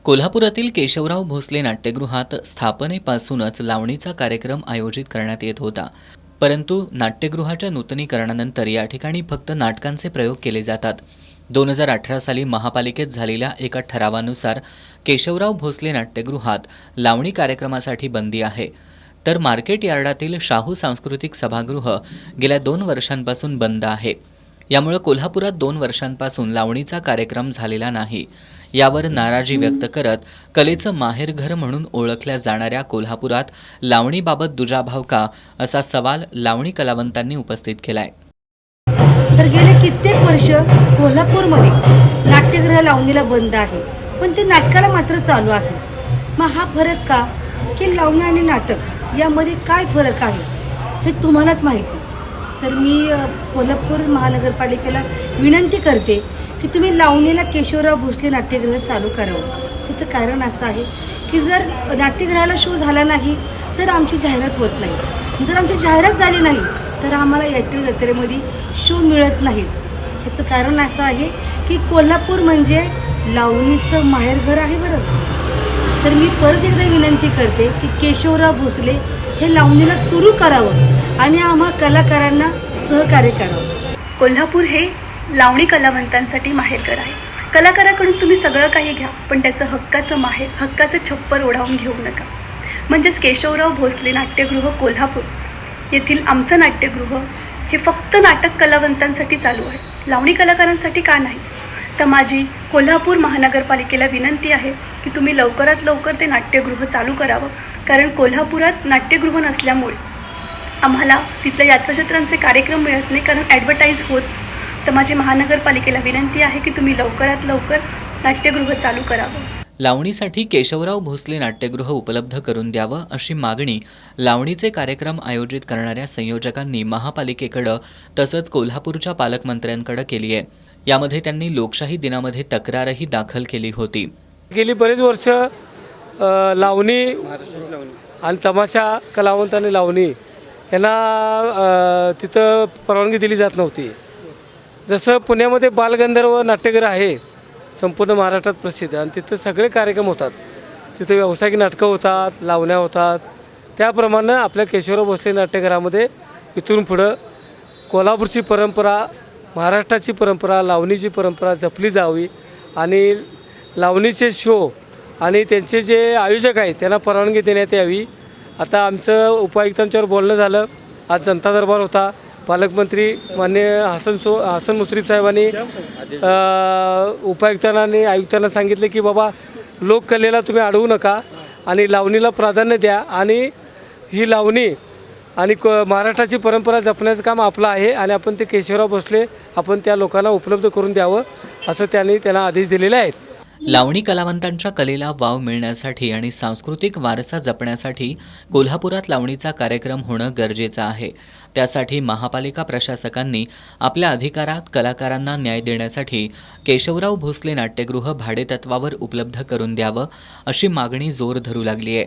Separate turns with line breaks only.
कोल्हापुरातील केशवराव भोसले नाट्यगृहात स्थापनेपासूनच लावणीचा कार्यक्रम आयोजित करण्यात येत होता. परंतु नाट्यगृहाच्या नूतनीकरणानंतर या ठिकाणी फक्त नाटकांचे प्रयोग केले जातात. 2018 साली महापालिकेत झालेल्या एका ठरावानुसार केशवराव भोसले नाट्यगृहात लावणी कार्यक्रमासाठी बंदी आहे. तर मार्केट यार्डातील शाहू सांस्कृतिक सभागृह गेल्या 2 वर्षांपासून बंद आहे. यामुळे कोल्हापुरात 2 वर्षांपासून लावणीचा कार्यक्रम झालेला नाही. यावर नाराजी व्यक्त करत कलेचं माहेरघर म्हणून ओळखल्या जाणाऱ्या कोल्हापुरात लावणीबाबत दुजाभाव का, असा सवाल लावणी कलावंतांनी उपस्थित केलाय.
तर गेले कित्येक वर्ष कोल्हापूरमध्ये नाट्यगृह लावणीला बंद आहे, पण ते नाटकाला मात्र चालू आहे. मग हा फरक का, की लावणी आणि नाटक यामध्ये काय फरक आहे हे तुम्हालाच माहिती. तर मी कोल्हापूर महानगरपालिकेला विनंती करते की तुम्ही लावणीला केशवराव भोसले नाट्यगृह चालू करावं. ह्याचं कारण असं आहे की जर नाट्यगृहाला शो झाला नाही तर आमची जाहिरात होत नाही. जर आमची जाहिरात झाली नाही तर आम्हाला यात्रा जत्रेमध्ये शो मिळत नाहीत. ह्याचं कारण असं आहे की कोल्हापूर म्हणजे लावणीचं माहेरघर आहे बरं. तर मी परत एकदा विनंती करते की केशवराव भोसले हे लावणीला सुरू करावं आणि आम्हा कलाकारांना सहकार्य करावं.
कोल्हापूर हे लावणी कलावंतांसाठी माहेरघर आहे. कलाकाराकडून तुम्ही सगळं काही घ्या, पण त्याचं हक्काचं छप्पर ओढावून घेऊ नका. म्हणजेच केशवराव भोसले नाट्यगृह कोल्हापूर येथील आमचं नाट्यगृह हे फक्त नाटक कलावंतांसाठी चालू आहे, लावणी कलाकारांसाठी का नाही. तर माझी कोल्हापूर महानगरपालिकेला विनंती आहे की तुम्ही लवकरात लवकर ते नाट्यगृह चालू करावं. कारण कोल्हापुरात नाट्यगृह नसल्यामुळे आम्हाला तिथल्या यात्राजत्रांचे कार्यक्रम मिळत नाही, कारण ॲडव्हर्टाईज होत. तर माझी महानगरपालिकेला विनंती आहे की तुम्ही लवकरात लवकर नाट्यगृह चालू करावं.
लावणीसाठी केशवराव भोसले नाट्यगृह उपलब्ध करून द्यावं, अशी मागणी लावणीचे कार्यक्रम आयोजित करणाऱ्या संयोजकांनी महापालिकेकडं तसंच कोल्हापूरच्या पालकमंत्र्यांकडे केली आहे. यामध्ये त्यांनी लोकशाही दिनामध्ये तक्रारही दाखल केली होती.
गेली बरेच वर्ष लावणी आणि तमाशा कलावंतांनी लावणी यांना तिथं परवानगी दिली जात नव्हती. जसं पुण्यामध्ये बालगंधर्व नाट्यगृह आहे, संपूर्ण महाराष्ट्रात प्रसिद्ध, आणि तिथं सगळे कार्यक्रम होतात. तिथं व्यावसायिक नाटकं होतात, लावण्या होतात. त्याप्रमाणे आपल्या केशवराव भोसले नाट्यगृहामध्ये इथून पुढं कोल्हापूरची परंपरा, महाराष्ट्राची परंपरा, लावणीची परंपरा जपली जावी आणि लावणीचे शो आणि त्यांचे जे आयोजक आहेत त्यांना परवानगी देण्यात यावी. आता आमचं उपायुक्तांच्यावर बोलणं झालं. आज जनता दरबार होता. पालकमंत्री माननीय हसन मुश्रीफ साहेबांनी उपायुक्तांना आणि आयुक्तांना सांगितलं की बाबा लोककलेला तुम्ही अडवू नका आणि लावणीला प्राधान्य द्या, आणि ही लावणी आणि महाराष्ट्राची परंपरा जपण्याचं काम आपलं आहे आणि आपण ते केशवराव भोसले आपण त्या लोकांना उपलब्ध करून द्यावं, असं त्यांना आदेश दिलेले आहेत.
लावणी कलावंतांच्या कलेला वाव मिळण्यासाठी आणि सांस्कृतिक वारसा जपण्यासाठी कोल्हापुरात लावणीचा कार्यक्रम होणं गरजेचं आहे. त्यासाठी महापालिका प्रशासकांनी आपल्या अधिकारात कलाकारांना न्याय देण्यासाठी केशवराव भोसले नाट्यगृह भाडेतत्वावर उपलब्ध करून द्यावं, अशी मागणी जोर धरू लागली आहे.